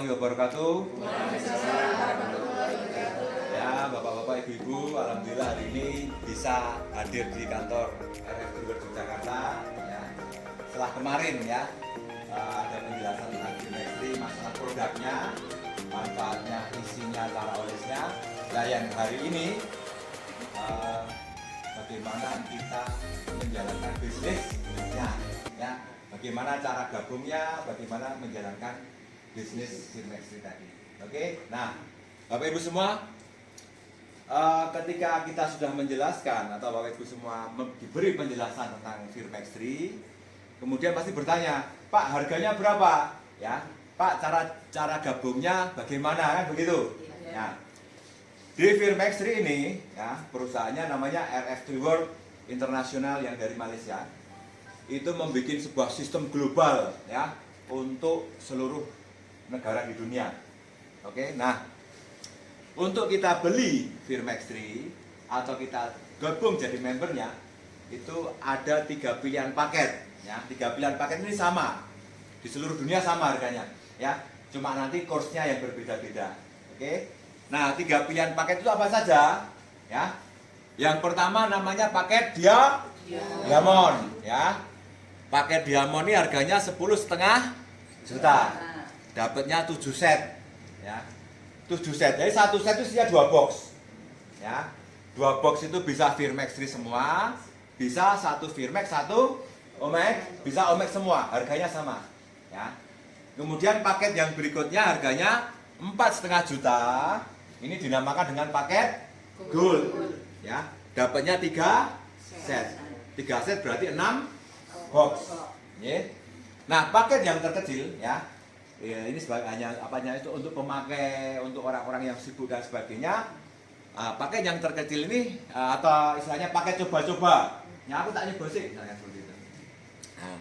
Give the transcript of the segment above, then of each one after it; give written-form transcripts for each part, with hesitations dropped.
warahmatullahi wabarakatuh. Ya, Bapak-bapak, Ibu-ibu, alhamdulillah hari ini bisa hadir di kantor RF Trimber Yogyakarta. Ya, setelah kemarin ya ada penjelasan tentang chemistry, masalah produknya, manfaatnya, isinya, cara olesnya. Nah, yang hari ini bagaimana kita menjalankan bisnisnya, ya, bagaimana cara gabungnya, bagaimana menjalankan bisnis chemistry tadi. Oke, nah, Bapak Ibu semua, ketika kita sudah menjelaskan atau Bapak Ibu semua diberi penjelasan tentang Firmextry, kemudian pasti bertanya, Pak, harganya berapa? Ya, Pak, cara gabungnya bagaimana, kan begitu? Ya. Di Firmextry ini, ya, perusahaannya namanya RF World International yang dari Malaysia. Itu membuat sebuah sistem global, ya, untuk seluruh negara di dunia. Oke, nah, untuk kita beli Firmextry atau kita gabung jadi membernya, itu ada 3 pilihan paket. Ya, 3 pilihan paket ini sama di seluruh dunia, sama harganya. Ya, cuma nanti course-nya yang berbeda-beda. Oke. Nah, 3 pilihan paket itu apa saja? Ya. Yang pertama namanya paket Diamond. Ya. Paket Diamond ini harganya 10,5 juta. Dapatnya 7 set. Ya. 7 set. Jadi 1 set itu isinya 2 box. Ya. 2 box itu bisa Firmextry semua, bisa 1 Firmex, 1 Omex, bisa Omex semua, harganya sama. Ya. Kemudian paket yang berikutnya harganya 4,5 juta. Ini dinamakan dengan paket Gold. Ya, dapatnya 3 set. 3 set berarti 6 box. Ya. Nah, paket yang terkecil, ya, ini sebagai hanya apanya itu untuk pemakai, untuk orang-orang yang sibuk dan sebagainya. Paket yang terkecil ini atau istilahnya paket coba-coba. Ya, aku tak nyebut sih, misalnya seperti itu. Nah,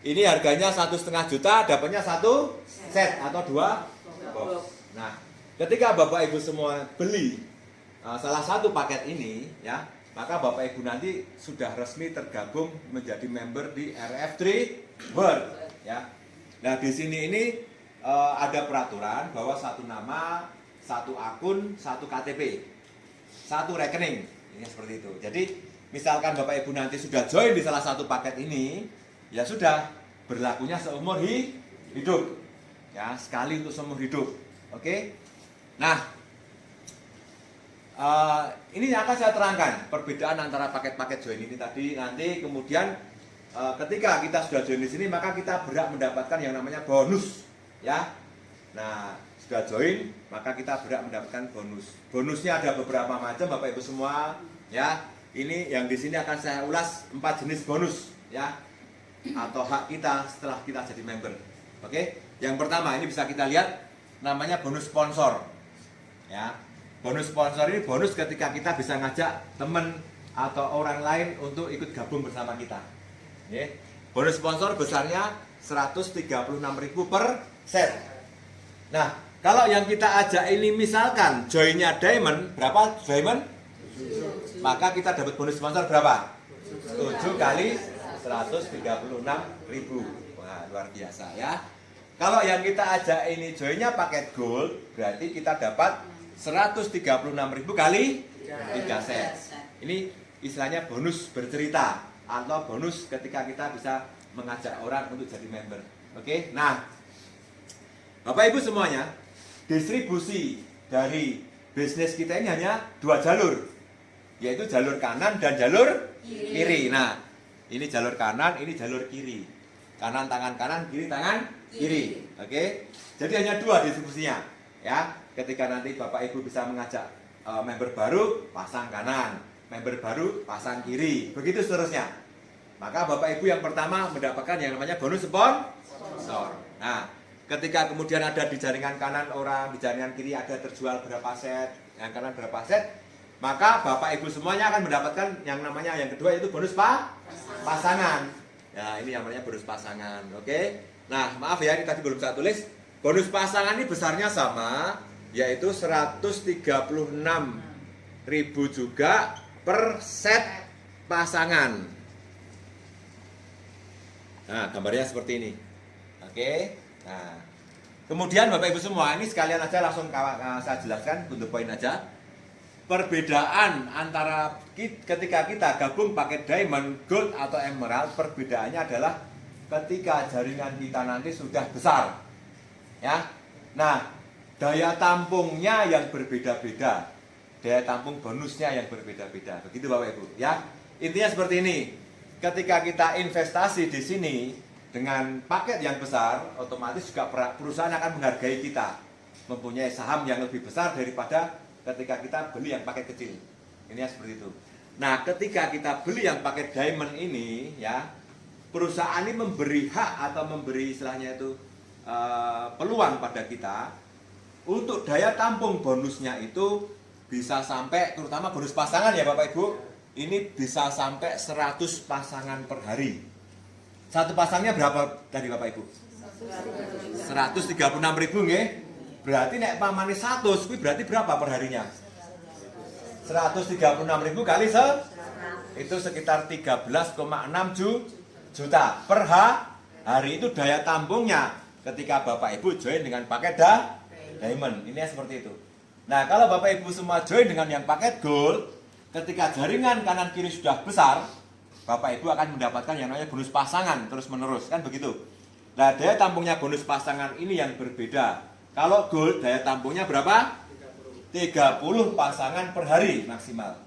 ini harganya 1,5 juta, dapatnya 1 set atau 2 box. Nah, ketika Bapak Ibu semua beli salah satu paket ini, ya, maka Bapak Ibu nanti sudah resmi tergabung menjadi member di RF World. Ya. Nah, di sini ini ada peraturan bahwa 1 nama, 1 akun, 1 KTP, 1 rekening. Ini seperti itu. Jadi, misalkan Bapak Ibu nanti sudah join di salah satu paket ini, ya sudah, berlakunya seumur hidup. Ya, sekali untuk seumur hidup. Oke. Nah, ini yang akan saya terangkan perbedaan antara paket-paket join ini tadi. Nanti kemudian ketika kita sudah join di sini, maka kita berhak mendapatkan yang namanya bonus. Ya. Nah, sudah join, maka kita berhak mendapatkan bonus. Bonusnya ada beberapa macam, Bapak Ibu semua. Ya, ini yang di sini akan saya ulas 4 jenis bonus. Ya. Atau hak kita setelah kita jadi member. Oke, yang pertama ini bisa kita lihat namanya bonus sponsor. Ya, bonus sponsor ini bonus ketika kita bisa ngajak teman atau orang lain untuk ikut gabung bersama kita. Oke, bonus sponsor besarnya 136.000 per set. Nah, kalau yang kita ajak ini misalkan joinnya Diamond, berapa Diamond? 7. Maka kita dapat bonus sponsor berapa? 7 kali 136.000. Wah, luar biasa ya. Kalau yang kita ajak ini joinnya paket Gold, berarti kita dapat 136.000 kali 3 set. Ini istilahnya bonus bercerita atau bonus ketika kita bisa mengajak orang untuk jadi member. Oke. Nah, Bapak Ibu semuanya, distribusi dari bisnis kita ini hanya 2 jalur, yaitu jalur kanan dan jalur kiri. Nah, ini jalur kanan, ini jalur kiri. Kanan tangan kanan, kiri tangan kiri. Oke. Jadi hanya 2 distribusinya. Ya, ketika nanti Bapak Ibu bisa mengajak member baru, pasang kanan, member baru pasang kiri. Begitu seterusnya. Maka Bapak Ibu yang pertama mendapatkan yang namanya bonus sponsor. Nah, ketika kemudian ada di jaringan kanan orang, di jaringan kiri ada terjual berapa set, yang kanan berapa set, maka Bapak Ibu semuanya akan mendapatkan yang namanya yang kedua yaitu bonus pasangan. Ya, ini yang namanya bonus pasangan. Oke. Nah, maaf ya, ini tadi belum saya tulis. Bonus pasangan ini besarnya sama, yaitu 136.000 juga per set pasangan. Nah, gambarnya seperti ini. Oke. Nah, Kemudian Bapak Ibu semua, ini sekalian aja langsung saya jelaskan untuk poin aja. Perbedaan antara ketika kita gabung pakai diamond, gold atau emerald, perbedaannya adalah ketika jaringan kita nanti sudah besar. Ya. Nah, daya tampungnya yang berbeda-beda. Daya tampung bonusnya yang berbeda-beda. Begitu Bapak Ibu, ya. Intinya seperti ini. Ketika kita investasi di sini dengan paket yang besar, otomatis juga perusahaan akan menghargai kita, mempunyai saham yang lebih besar daripada ketika kita beli yang paket kecil. Ini seperti itu. Nah, ketika kita beli yang paket diamond ini, ya, perusahaan ini memberi hak atau memberi istilahnya itu peluang pada kita untuk daya tampung bonusnya itu bisa sampai, terutama bonus pasangan ya Bapak Ibu, ini bisa sampai 100 pasangan per hari. Satu pasangnya berapa tadi Bapak Ibu? 136.000 nggih. Berarti nek pamane 100 kuwi berarti berapa per harinya? 136.000 kali itu sekitar 13,6 juta per hari. Itu daya tampungnya ketika Bapak Ibu join dengan paket diamond. Ini seperti itu. Nah, kalau Bapak Ibu semua join dengan yang paket gold, ketika jaringan kanan kiri sudah besar, Bapak Ibu akan mendapatkan yang namanya bonus pasangan terus menerus, kan begitu. Nah, daya tampungnya bonus pasangan ini yang berbeda. Kalau gold daya tampungnya berapa? 30 pasangan per hari maksimal.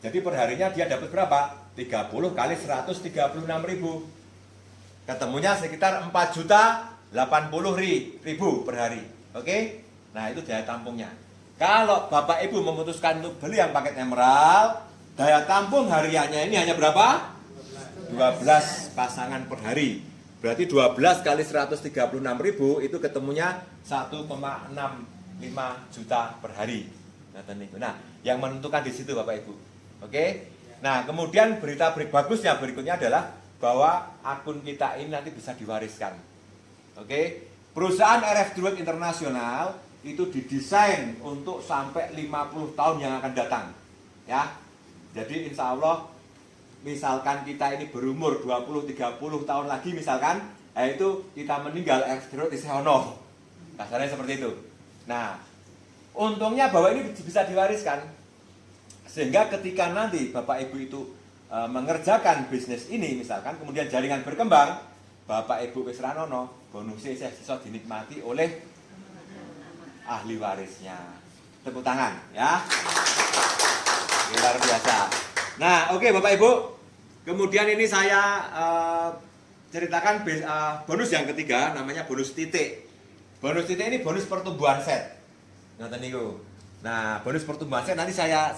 Jadi per harinya dia dapat berapa? 30 kali 136.000. Ketemunya sekitar 4.080.000 per hari. Oke? Nah, itu daya tampungnya. Kalau Bapak Ibu memutuskan untuk beli yang paket emerald, daya tampung hariannya ini hanya berapa? 12 pasangan per hari. Berarti 12 kali 136.000 itu ketemunya 1,65 juta per hari. Nah, yang menentukan di situ Bapak Ibu. Oke? Nah, kemudian berita bagusnya berikutnya adalah bahwa akun kita ini nanti bisa diwariskan. Oke? Perusahaan RF Druid Internasional itu didesain untuk sampai 50 tahun yang akan datang. Ya. Jadi insya Allah misalkan kita ini berumur 20-30 tahun lagi misalkan, itu kita meninggal RF Druid isih ono. Kasarnya seperti itu. Nah, untungnya bahwa ini bisa diwariskan. Sehingga ketika nanti Bapak Ibu itu mengerjakan bisnis ini misalkan, kemudian jaringan berkembang, Bapak Ibu wis ra ono, bonusnya bisa dinikmati oleh ahli warisnya. Tepuk tangan ya. Luar biasa. Nah, oke Bapak Ibu. Kemudian ini saya ceritakan bonus yang ketiga, namanya bonus titik. Bonus titik ini bonus pertumbuhan set. Ngoten niku. Nah, bonus pertumbuhan set nanti saya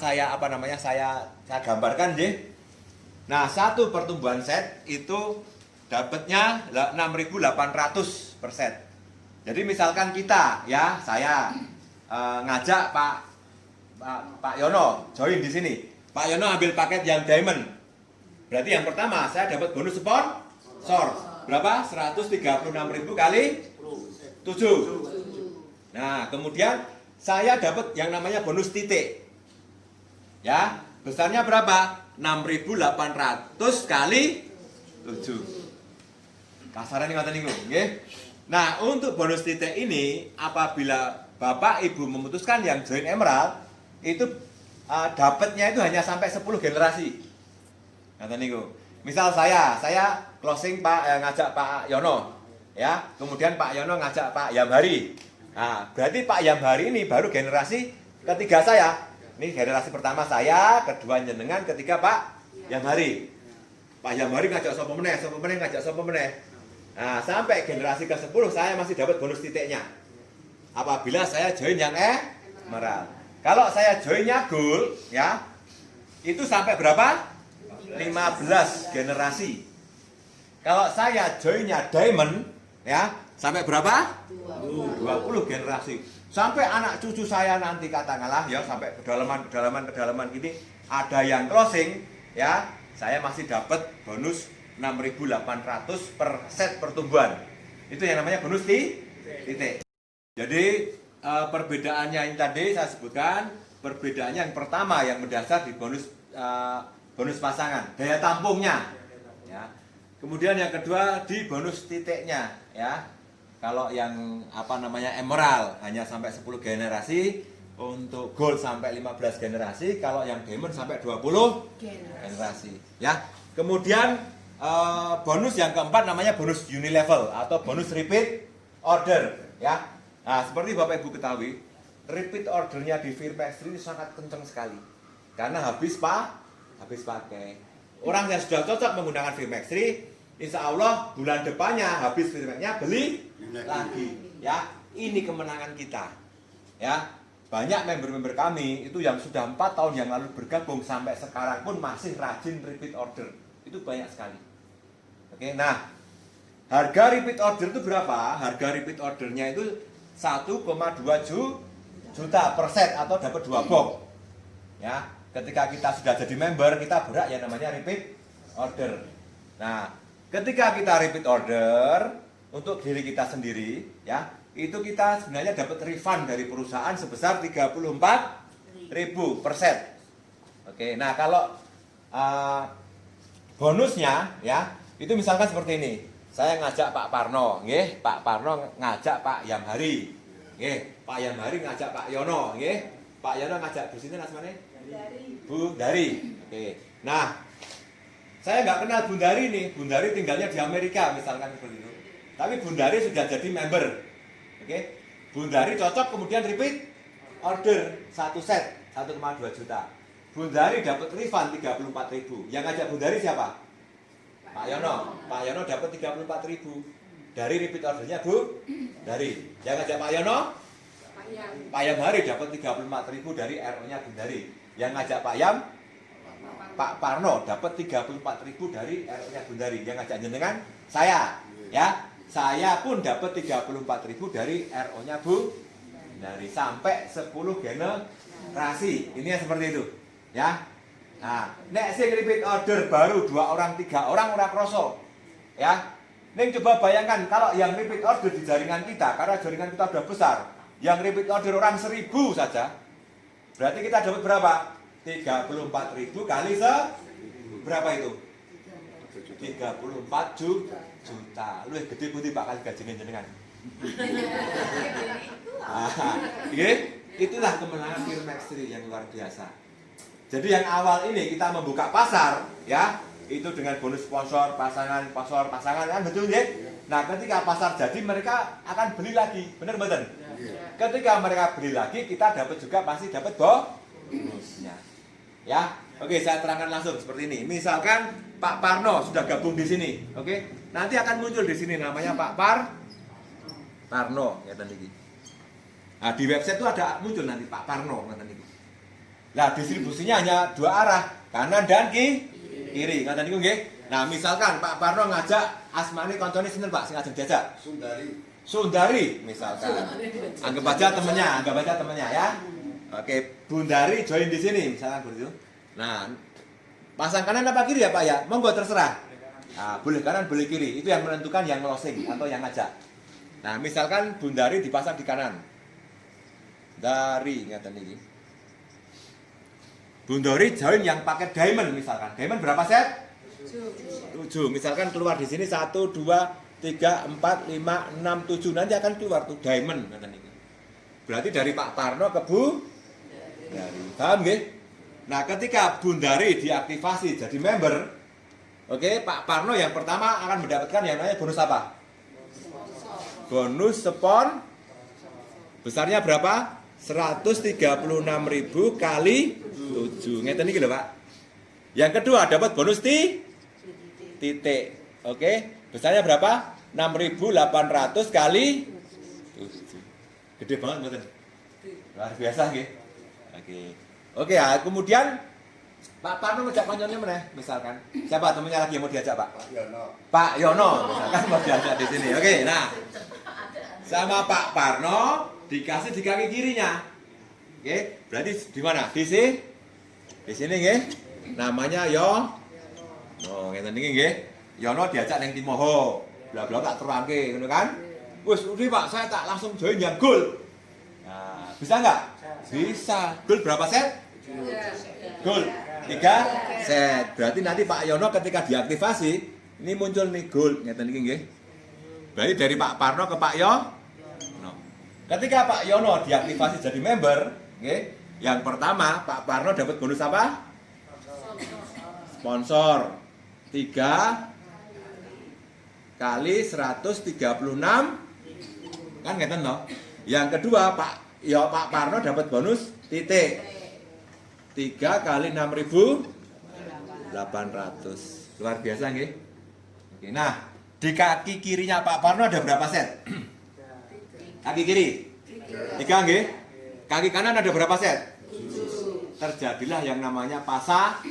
gambarkan nggih. Nah, satu pertumbuhan set itu dapatnya 6.800 per set. Jadi misalkan kita, ya, saya ngajak Pak Yono join di sini. Pak Yono ambil paket yang diamond. Berarti yang pertama saya dapat bonus sponsor. Berapa? 136.000 kali 7. Nah, kemudian saya dapat yang namanya bonus titik. Ya, besarnya berapa? 6.800 kali 7. Kasaran ngoten niku, nggih. Nah, untuk bonus titik ini, apabila Bapak Ibu memutuskan yang join emerald, itu dapatnya itu hanya sampai 10 generasi. Ngoten niku. Misal saya closing ngajak Pak Yono, ya. Kemudian Pak Yono ngajak Pak Yamhari. Nah, berarti Pak Yamhari ini baru generasi ketiga saya. Ini generasi pertama saya, kedua jenengan, ketiga Pak Yamhari. Pak Yamhari ngajak sapa meneh, ngajak sapa meneh. Nah, sampai generasi ke-10 saya masih dapat bonus titiknya. Apabila saya join yang emerald. Kalau saya joinnya gold, ya, itu sampai berapa? 15 generasi. Kalau saya joinnya diamond, ya, sampai berapa? 20 generasi. Sampai anak cucu saya nanti katakanlah, ya, sampai kedalaman gini, ada yang closing, ya, saya masih dapat bonus 6.800 per set pertumbuhan. Itu yang namanya bonus titik. Jadi perbedaannya ini tadi saya sebutkan, perbedaannya yang pertama yang mendasar di bonus pasangan, daya tampungnya, ya. Kemudian yang kedua di bonus titiknya, ya. Kalau yang emerald hanya sampai 10 generasi, untuk gold sampai 15 generasi, kalau yang diamond sampai 20 generasi. Ya. Kemudian bonus yang keempat namanya bonus unilevel atau bonus repeat order, ya. Nah, seperti Bapak Ibu ketahui, repeat ordernya di Firmextry ini sangat kencang sekali. Karena habis pakai. Orang yang sudah cocok menggunakan Firmextry, insya Allah bulan depannya habis Firmexnya beli lagi. Ya, ini kemenangan kita. Ya, banyak member-member kami itu yang sudah 4 tahun yang lalu bergabung sampai sekarang pun masih rajin repeat order. Itu banyak sekali. Oke, nah harga repeat order itu berapa? Harga repeat ordernya itu 1,2 juta per set atau dapat 2 box. Ya, ketika kita sudah jadi member, kita berhak yang namanya repeat order. Nah, ketika kita repeat order untuk diri kita sendiri, ya, itu kita sebenarnya dapat refund dari perusahaan sebesar 34.000 per set. Oke, nah kalau bonusnya, ya, itu misalkan seperti ini. Saya ngajak Pak Parno, nggih, Pak Parno ngajak Pak Yamhari, nggih, Pak Yamhari ngajak Pak Yono, nggih, Pak Yono ngajak Bu Sinten asmane? Bu Dari. Oke. Nah, saya nggak kenal Bu Dari nih. Bu Dari tinggalnya di Amerika misalkan seperti itu. Tapi Bu Dari sudah jadi member. Oke. Bu Dari cocok kemudian repeat order 1 set 1,2 juta. Bu Dari dapat refund 34.000. Yang ngajak Bu Dari siapa? Pak Yono. Pak Yono dapat 34.000 dari repeat ordernya Bu Dari. Yang ngajak Pak Yono? Pak Yamhari dapat 34.000 dari RO-nya Bu Dari. Yang ngajak Pak Parno dapat 34.000 dari RO-nya Bu Dari. Yang ngajak jenengan saya, ya. Saya pun dapat 34.000 dari RO-nya Bu Dari sampai 10 generasi. Ini yang seperti itu, ya. Nah, nek sing repeat order baru 2 orang 3 orang ora kroso. Ya. Ning coba bayangkan kalau yang repeat order di jaringan kita, karena jaringan kita sudah besar, yang repeat order orang 1.000 saja. Berarti kita dapat berapa? 34.000 kali berapa itu? 34 juta. Luwih gede putih Pak kali gajine jenengan. Itulah kemenangan Firmextry yang luar biasa. Jadi yang awal ini kita membuka pasar, ya, itu dengan bonus sponsor pasangan kan betul ya? Nah, ketika pasar jadi mereka akan beli lagi, benar betul? Ketika mereka beli lagi, kita dapat juga pasti dapat bonusnya. Ya, oke, saya terangkan langsung seperti ini. Misalkan Pak Parno sudah gabung di sini, oke? Nanti akan muncul di sini namanya Pak Parno, ya tadi. Nah, di website itu ada muncul nanti Pak Parno, nanti. Nah, distribusinya hanya 2 arah, kanan dan kiri, ngaten niku nggih. Nah, misalkan Pak Parno ngajak asmane koncone sinten Pak sing ajeng diajak? Sundari misalkan. Anggap aja temennya ya. Oke, Bundari join di sini misalkan begitu. Nah, pasang kanan apa kiri ya Pak ya? Monggo terserah. Nah, boleh kanan, boleh kiri. Itu yang menentukan yang closing atau yang ngajak. Nah, misalkan Bundari dipasang di kanan. Dari ngaten iki. Bundari join yang pakai diamond misalkan. Diamond berapa set? 7. Misalkan keluar di sini 1 2 3 4 5 6 7. Nanti akan keluar tuh diamond ngaten iki. Berarti dari Pak Parno ke Bu Dari. Paham nggih? Nah, ketika Bundari diaktifasi jadi member, oke, Pak Parno yang pertama akan mendapatkan yang namanya bonus apa? Bonus spon besarnya berapa? 136.000 kali 7. Ngeten iki lho, Pak. Yang kedua dapat bonus titik. Oke, besarnya berapa? 6.800 kali 7. Gede banget mboten? Luar biasa nggih. Oke, ya, kemudian Pak Parno ngajak konconya meneh, misalkan. Siapa temannya lagi yang mau diajak, Pak? Pak Yono, misalkan mau diajak di sini. Oke, nah. Sama Pak Parno dikasih di kaki kirinya. Oke, berarti di mana? Di sini nggih. Namanya Yono, ngeten iki nggih. Yono diajak ning Timoho. Bla-bla tak terangke ngono kan. Wis udah Pak, saya tak langsung join yang gol. Nah, bisa nggak? Bisa. Gol berapa set? Gol 3 set. Berarti nanti Pak Yono ketika diaktifasi, ini muncul nih gol, ngeten iki nggih. Berarti dari Pak Parno ke Pak Yono. Ketika Pak Yono diaktifasi jadi member, yang pertama Pak Parno dapat bonus apa? Sponsor 3 kali 136, kan ngeten no? Yang kedua Pak Parno dapat bonus titik 3 kali 6.800. Luar biasa nggih. Oke, nah, di kaki kirinya Pak Parno ada berapa set? Kaki kiri 3 nggih. Kaki kanan ada berapa set? Terjadilah yang namanya pasang.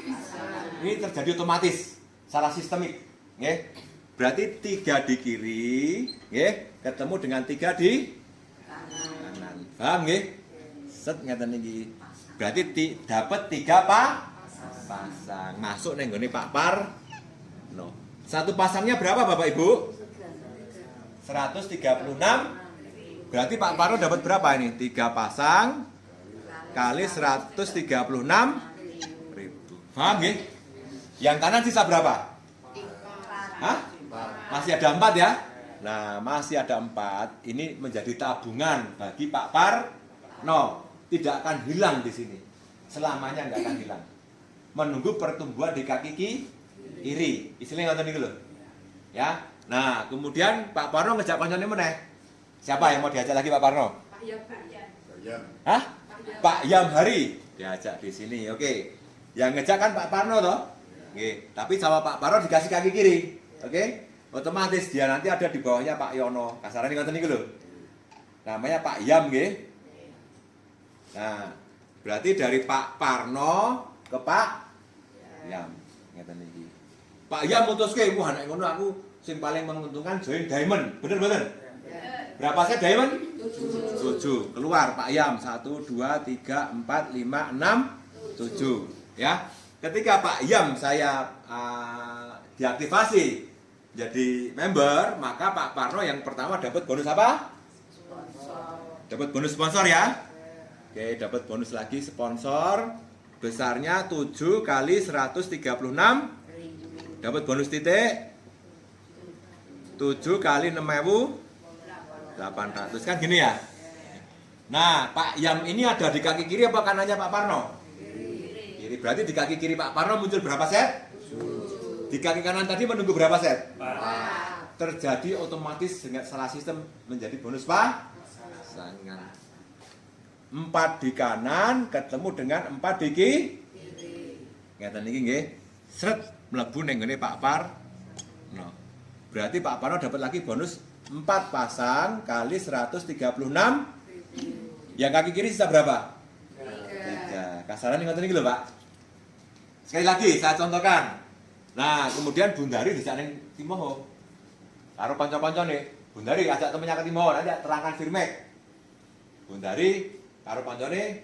Ini terjadi otomatis secara sistemik, nggih. Berarti 3 di kiri, nggih, ketemu dengan 3 di kanan. Paham nggih? Set ngeten iki. Berarti dapat 3 pasang. Masuk neng nggone Pak Parno. Satu pasangnya berapa Bapak Ibu? 136. Berarti Pak Parno dapat berapa ini? 3 pasang kali 136.000. Paham nggih? Yang kanan sisa berapa? Hah? Masih ada 4 ya? Nah, masih ada 4. Ini menjadi tabungan bagi Pak Parno. Tidak akan hilang di sini. Selamanya nggak akan hilang. Menunggu pertumbuhan di kaki kiri. Istilahnya ngoten niku lho. Ya. Nah, kemudian Pak Parno ngejak kancane meneh. Siapa yang mau diajak lagi Pak Parno? Pak Yam. Hah? Pak Yam Hari diajak di sini. Oke. Yang ngejak kan Pak Parno toh? Oke. Tapi sama Pak Parno dikasih kaki kiri. Oke. Otomatis dia nanti ada di bawahnya Pak Yono. Kasarannya ngoten niku lho. Namanya Pak Yam nggih. Nah, berarti dari Pak Parno ke Pak Yam. Ngeten iki. Pak Yam mutuske, wah nek ngono aku sing paling menguntungkan join Diamond. Bener bener? Berapa set Diamond? 7. Keluar Pak Yam 1 2 3 4 5 6 7. Ya. Ketika Pak Yam saya diaktifasi jadi member, maka Pak Parno yang pertama dapat bonus apa? Sponsor. Dapat bonus sponsor ya. Oke, dapat bonus lagi sponsor besarnya 7 kali 136. Dapat bonus titik 7 kali 6.800. Kan gini ya. Nah, Pak Yam ini ada di kaki kiri apa kanannya Pak Parno? Kiri. Berarti di kaki kiri Pak Parno muncul berapa set? Di kaki kanan tadi menunggu berapa set? 4. Terjadi otomatis dengan salah sistem menjadi bonus pasangan. 4 di kanan ketemu dengan 4 di kiri. Ngeten iki nggih. Sret mlebu ning ngene Pak Parno. Berarti Pak Parno dapat lagi bonus 4 pasang kali 136. Yang kaki kiri sisa berapa? 3. Kasaran ngoten iki lho, Pak. Sekali lagi saya contohkan. Nah, kemudian Bundari dijak ning Timoho. Karo kanca-kancane, Bundari ajak temennya ke Timoho, nanti terangkan Firmek. Bundari karo kancane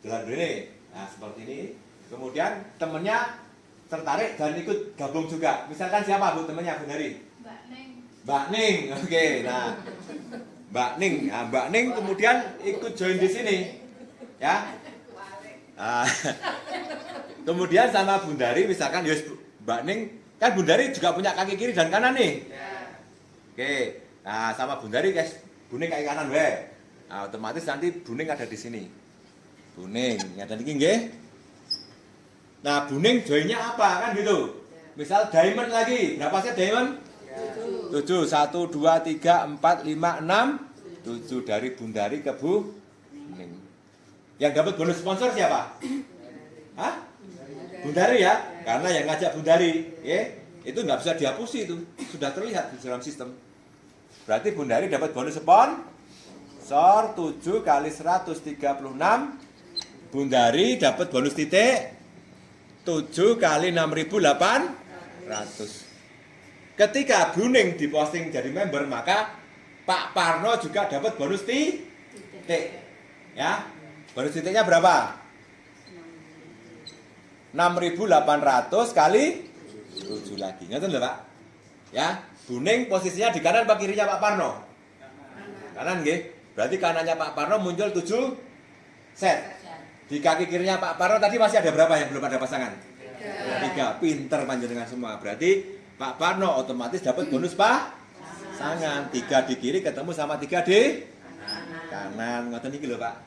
jalan rene. Nah, seperti ini. Kemudian temennya tertarik dan ikut gabung juga. Misalkan siapa Bu temennya Bundari? Mbak Ning. Mbak Ning. Oke, nah. Mbak Ning. Nah, Mbak Ning kemudian ikut join di sini. Ya. Nah, kemudian sama Bundari misalkan Yus Mbak Ning, kan Bundari juga punya kaki kiri dan kanan nih. Oke, nah sama Bundari guys, Buning kaki kanan wae. Nah, otomatis nanti Buning ada di sini. Buning, ada iki nggih. Nah, Buning joinnya apa kan gitu. Misal Diamond lagi, berapa set Diamond? 7. 1 2 3 4 5 6 7 dari Bundari ke Buning. Yang dapat bonus sponsor siapa? Hah? Bundari ya, karena yang ngajak Bundari, ya, itu nggak bisa dihapusi itu, sudah terlihat di dalam sistem. Berarti Bundari dapat bonus sponsor 7 kali 136. Bundari dapat bonus titik 7 kali 6.800. Ketika Buning diposting jadi member, maka Pak Parno juga dapat bonus titik. Ya, bonus titiknya berapa? 6.800 kali 7 lagi. Ngerti lho, Pak? Ya, Buning posisinya di kanan apa kirinya Pak Parno? Kanan nggih. Berarti kanannya Pak Parno muncul 7 set. Di kaki kirinya Pak Parno tadi masih ada berapa yang belum ada pasangan? 3. Pinter panjenengan semua. Berarti Pak Parno otomatis dapat bonus pasangan. pasangan. 3 di kiri ketemu sama 3 di kanan. Ngoten iki lho, Pak.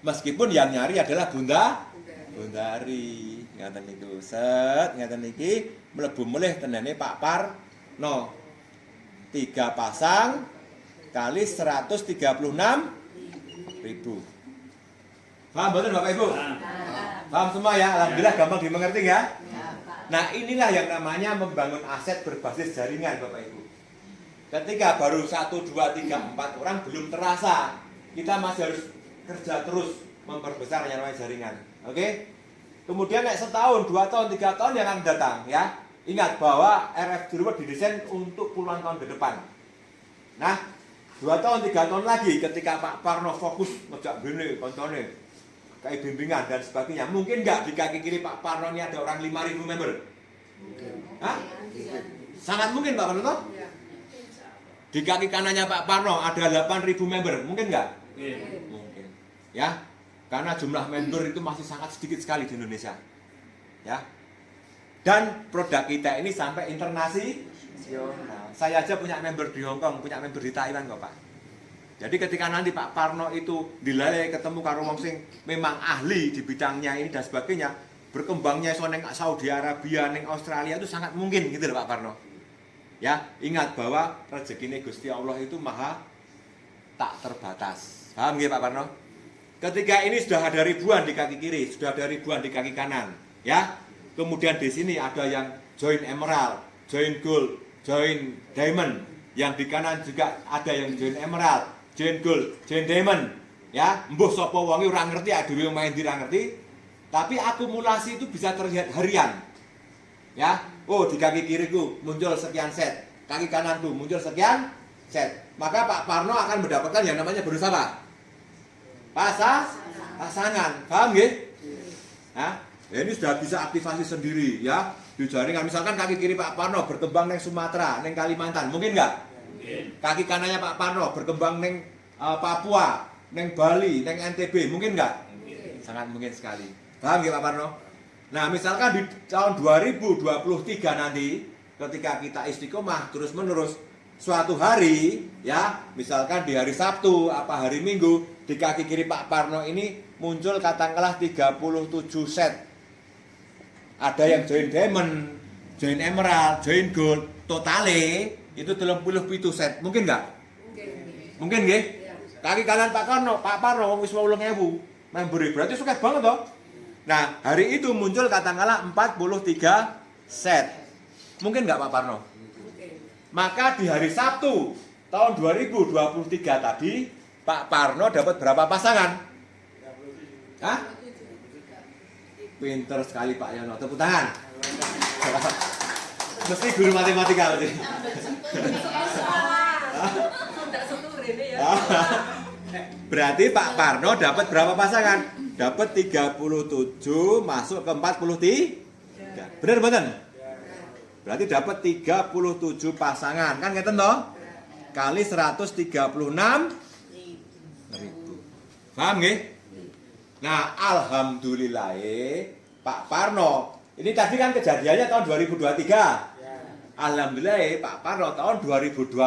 Meskipun yang nyari adalah Bundari. Ngoten niku. Set, ngoten iki mlebu melih tenene Pak Parno. 3 pasang kali 136.000. Paham betul Bapak Ibu? Paham semua ya? Alhamdulillah gampang dimengerti ya? Nah inilah yang namanya membangun aset berbasis jaringan Bapak Ibu. Ketika baru 1, 2, 3, 4 orang belum terasa, kita masih harus kerja terus memperbesar yang namanya jaringan. Oke? Kemudian naik setahun, 2 tahun, 3 tahun yang akan datang ya. Ingat bahwa RF Reward didesain untuk puluhan tahun ke depan. Nah, 2 tahun, 3 tahun lagi ketika Pak Parno fokus ngejak bini, koncone, kayak bimbingan dan sebagainya. Mungkin nggak di kaki kiri Pak Parno ini ada orang 5.000 member? Hah? Sangat mungkin Pak Parno. Di kaki kanannya Pak Parno ada 8.000 member, mungkin nggak? Mungkin. Ya, karena jumlah member itu masih sangat sedikit sekali di Indonesia. Ya. Dan produk kita ini sampai internasional. Saya aja punya member di Hong Kong, punya member di Taiwan kok Pak. Jadi ketika nanti Pak Parno itu dilalai ketemu karo wong sing memang ahli di bidangnya ini dan sebagainya, berkembangnya iso ning Saudi Arabia, ning Australia itu sangat mungkin gitu loh Pak Parno. Ya, ingat bahwa rezekine Gusti Allah itu maha tak terbatas. Paham nggih Pak Parno? Ketika ini sudah ada ribuan di kaki kiri, sudah ada ribuan di kaki kanan, ya. Kemudian di sini ada yang join emerald, join gold, join diamond. Yang di kanan juga ada yang join emerald, join gold, join diamond. Ya, mbuh sapa wonge ora ngerti, dhewe main di ora ngerti. Tapi akumulasi itu bisa terlihat harian. Ya, oh di kaki kiriku muncul sekian set, kaki kananku muncul sekian set. Maka Pak Parno akan mendapatkan yang namanya bonus apa? Pasangan. Paham nggih? Hah? Ya, ini sudah bisa aktivasi sendiri ya di jaringan. Misalkan kaki kiri Pak Parno berkembang neng Sumatera, neng Kalimantan, mungkin nggak? Kaki kanannya Pak Parno berkembang neng Papua, neng Bali, neng NTB, mungkin nggak? Sangat mungkin sekali. Paham nggak Pak Parno? Nah misalkan di tahun 2023 nanti ketika kita istiqomah terus menerus, suatu hari ya misalkan di hari Sabtu apa hari Minggu di kaki kiri Pak Parno ini muncul katakanlah 37 set. Ada yang join diamond, join emerald, join gold, totale itu 37 set. Mungkin nggak? Mungkin nggih? Kaki kanan Pak Parno wis 80.000 member, berarti suka banget toh. Nah, hari itu muncul katakanlah 43 set. Mungkin nggak Pak Parno? Maka di hari Sabtu tahun 2023 tadi Pak Parno dapat berapa pasangan? Hah? Pinter sekali Pak Yono, tepuk tangan. Mesti guru matematika berarti. Berarti Pak Parno dapat berapa pasangan? Dapat 37 masuk ke 43. Benar betul? Berarti dapat 37 pasangan. Kan ngeten toh? Kali 136.000. Paham nggih? Nah, alhamdulillah Pak Parno. Ini tadi kan kejadiannya tahun 2023. Alhamdulillah Pak Parno tahun 2020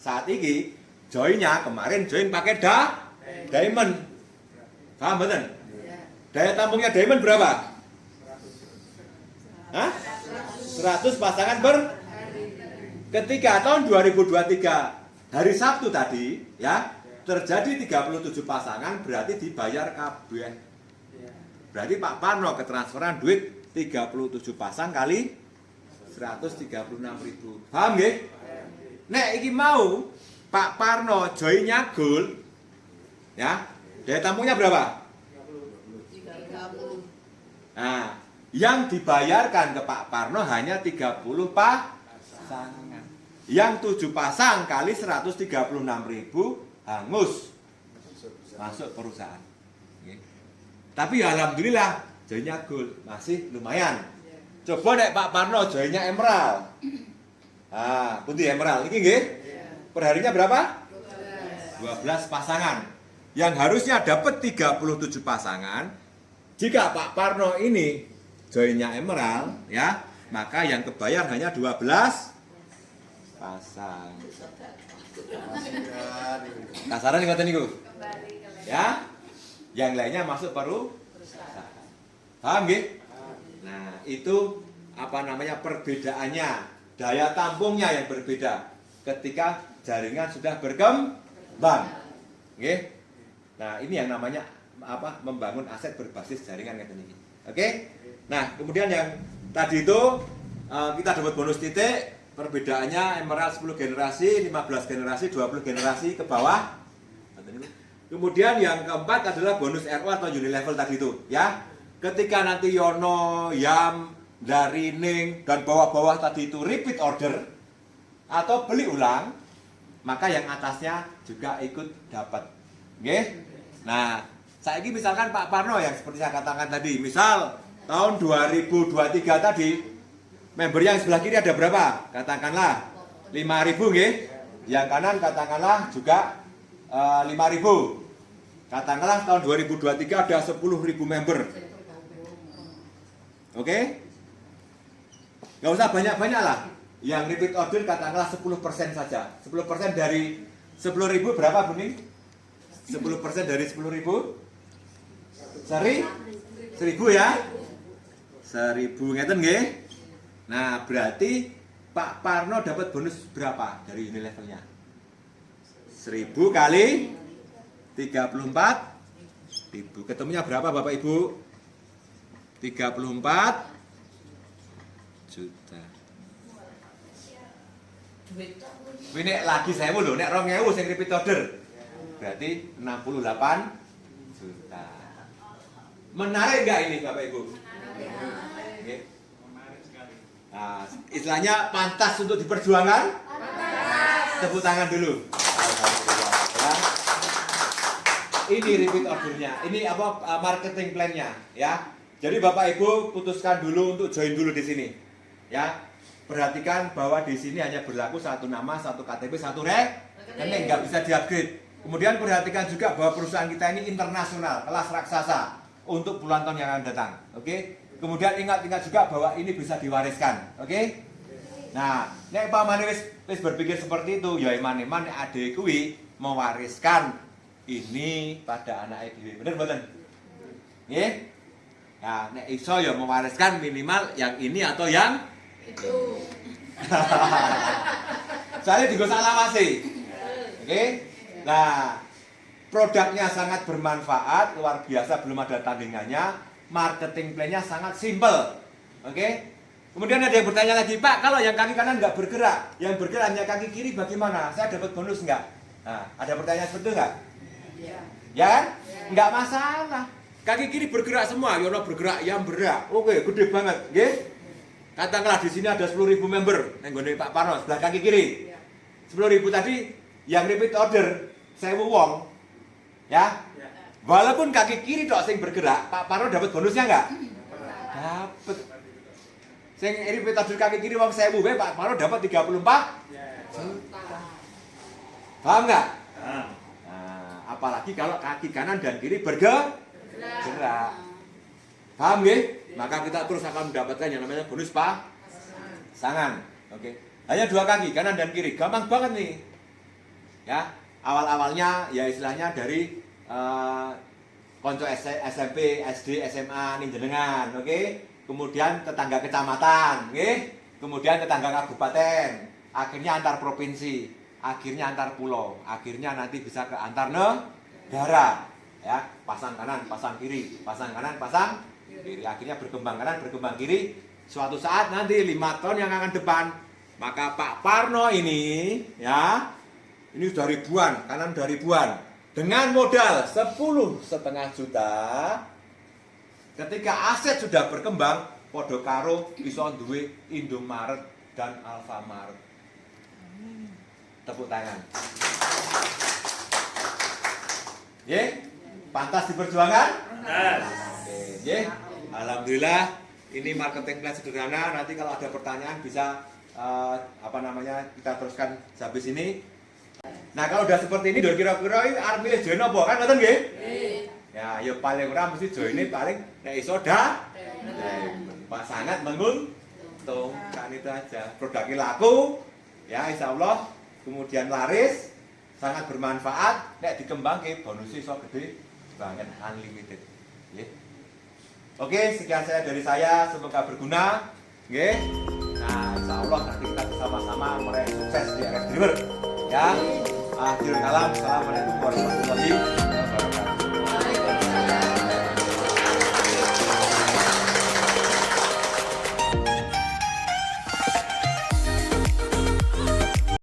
saat ini joinnya kemarin join pakai diamond. Paham betul? Daya tampungnya diamond berapa? Hah? 100 pasangan per ketika tahun 2023 hari Sabtu tadi ya terjadi 37 pasangan, berarti dibayar kabeh. Berarti Pak Parno ketransferan duit 37 pasang kali 136.000. Paham nggih? Nek iki mau Pak Parno joinnya gold ya, daya tampungnya berapa? 30. Nah, yang dibayarkan ke Pak Parno hanya 30 pasangan. Yang 7 pasang kali 136.000 hangus masuk perusahaan. Tapi ya alhamdulillah joinnya gold masih lumayan. Coba nek Pak Parno joinnya emerald. Ah, pundi emerald iki nggih? Perharinya berapa? 12 pasangan. Yang harusnya dapat 37 pasangan. Jika Pak Parno ini joinnya emerald ya, maka yang kebayar hanya 12 pasang. Kasaran ngoten niku. Ya. Yang lainnya masuk perusahaan. Paham nggih? Nah, itu apa namanya perbedaannya, daya tampungnya yang berbeda ketika jaringan sudah berkembang. Nggih. Nah, ini yang namanya apa? Membangun aset berbasis jaringan ngeten iki. Oke? Nah, kemudian yang tadi itu kita dapat bonus titik, perbedaannya emerald 10 generasi, 15 generasi, 20 generasi ke bawah. Kemudian yang keempat adalah bonus RO atau unilevel tadi itu, ya. Ketika nanti Yono, Yam, dari Ning dan bawah-bawah tadi itu repeat order atau beli ulang, maka yang atasnya juga ikut dapat. Oke? Nah, saya ini misalkan Pak Parno yang seperti saya katakan tadi, misal tahun 2023 tadi, member yang sebelah kiri ada berapa? Katakanlah 5.000 nggih. Yang kanan katakanlah juga 5.000. Katakanlah tahun 2023 ada 10.000 member. Oke? Nggak usah banyak-banyak lah. Yang repeat order katakanlah 10% saja. 10% dari 10.000 berapa, Bu Ning? 10% dari 10.000? 1.000 ya? 1.000 ngeten nggih. Nah, berarti Pak Parno dapat bonus berapa dari unilevelnya? 1.000 kali 34.000. Ketemunya berapa Bapak Ibu? 34 juta. Ini lagi 1.000 lho, nek 2.000 sing repeat order. Berarti 68 juta. Menarik enggak ini Bapak Ibu? Menarik. Nah, istilahnya pantas untuk diperjuangkan? Pantas. Tepuk tangan dulu. Alhamdulillah. Ya. Ini repeat ordernya. Ini apa marketing plan-nya, ya. Jadi Bapak Ibu putuskan dulu untuk join dulu di sini. Ya. Perhatikan bahwa di sini hanya berlaku satu nama, satu KTP, satu rekening, nggak bisa di-upgrade. Kemudian perhatikan juga bahwa perusahaan kita ini internasional, kelas raksasa untuk puluhan tahun yang akan datang. Oke? Kemudian ingat juga bahwa ini bisa diwariskan. Oke? Nah, nek pamane wis berpikir seperti itu, ya iman-iman nek ade kuwi mewariskan ini pada anak dhewe. Bener mboten? Nggih? Nah, nek iso ya mewariskan minimal yang ini atau yang itu. Soalnya digo salawase. Oke? Nah, produknya sangat bermanfaat, luar biasa, belum ada tandingannya. Marketing plan-nya sangat simple. Oke? Kemudian ada yang bertanya lagi, Pak, kalau yang kaki kanan nggak bergerak, yang bergerak hanya kaki kiri bagaimana? Saya dapat bonus nggak? Nah, ada pertanyaan seperti itu nggak? Ya. Ya kan? Nggak masalah. Kaki kiri bergerak semua, Yono bergerak, yang bergerak. Oke, gede banget. Oke? Katakanlah di sini ada 10.000 member, yang gue Pak Parno sebelah kaki kiri. 10.000 tadi yang repeat order 1.000 wong, ya. Walaupun kaki kiri tok sing bergerak, Pak Parno dapat bonusnya enggak? Dapat. Sing repeat order kaki kiri wong 1.000 wae Pak Parno dapat 34 juta. Paham enggak? Nah, apalagi kalau kaki kanan dan kiri bergerak. Paham nggih? Maka kita terus akan mendapatkan yang namanya bonus pasangan. Oke. Hanya dua kaki, kanan dan kiri. Gampang banget nih. Ya, awal-awalnya ya istilahnya dari konco SMP, SD, SMA ning jenengan, oke? Kemudian tetangga kecamatan, oke? Kemudian tetangga kabupaten, akhirnya antar provinsi, akhirnya antar pulau, akhirnya nanti bisa ke antar negara, ya, pasang kanan, pasang kiri, pasang kanan, pasang kiri, akhirnya berkembang kanan, berkembang kiri. Suatu saat nanti 5 tahun yang akan depan, maka Pak Parno ini, ya, ini sudah ribuan, kanan sudah ribuan. Dengan modal 10,5 juta, ketika aset sudah berkembang, podo karo iso duwe Indomaret dan Alfamaret. Tepuk tangan. Ye, pantas diperjuangkan? Pantas. Ye, alhamdulillah ini marketing plan sederhana. Nanti kalau ada pertanyaan bisa kita teruskan habis ini. Nah, kalau udah seperti ini, kira-kira ini arep milih join apa kan ngoten nggih? Ya paling ora mesti join ini paling nek iso Pak sangat menguntung kan itu aja. Produknya laku, Ya, insya Allah kemudian laris, sangat bermanfaat. Nek dikembangke bonusnya so gede banget, unlimited. Nggih. Oke, sekian dari saya, semoga berguna. Nggih. Nah, insya Allah nanti kita bersama-sama meraih sukses di RF Dreamer. Ya. Akhirul kalam, assalamualaikum warahmatullahi wabarakatuh.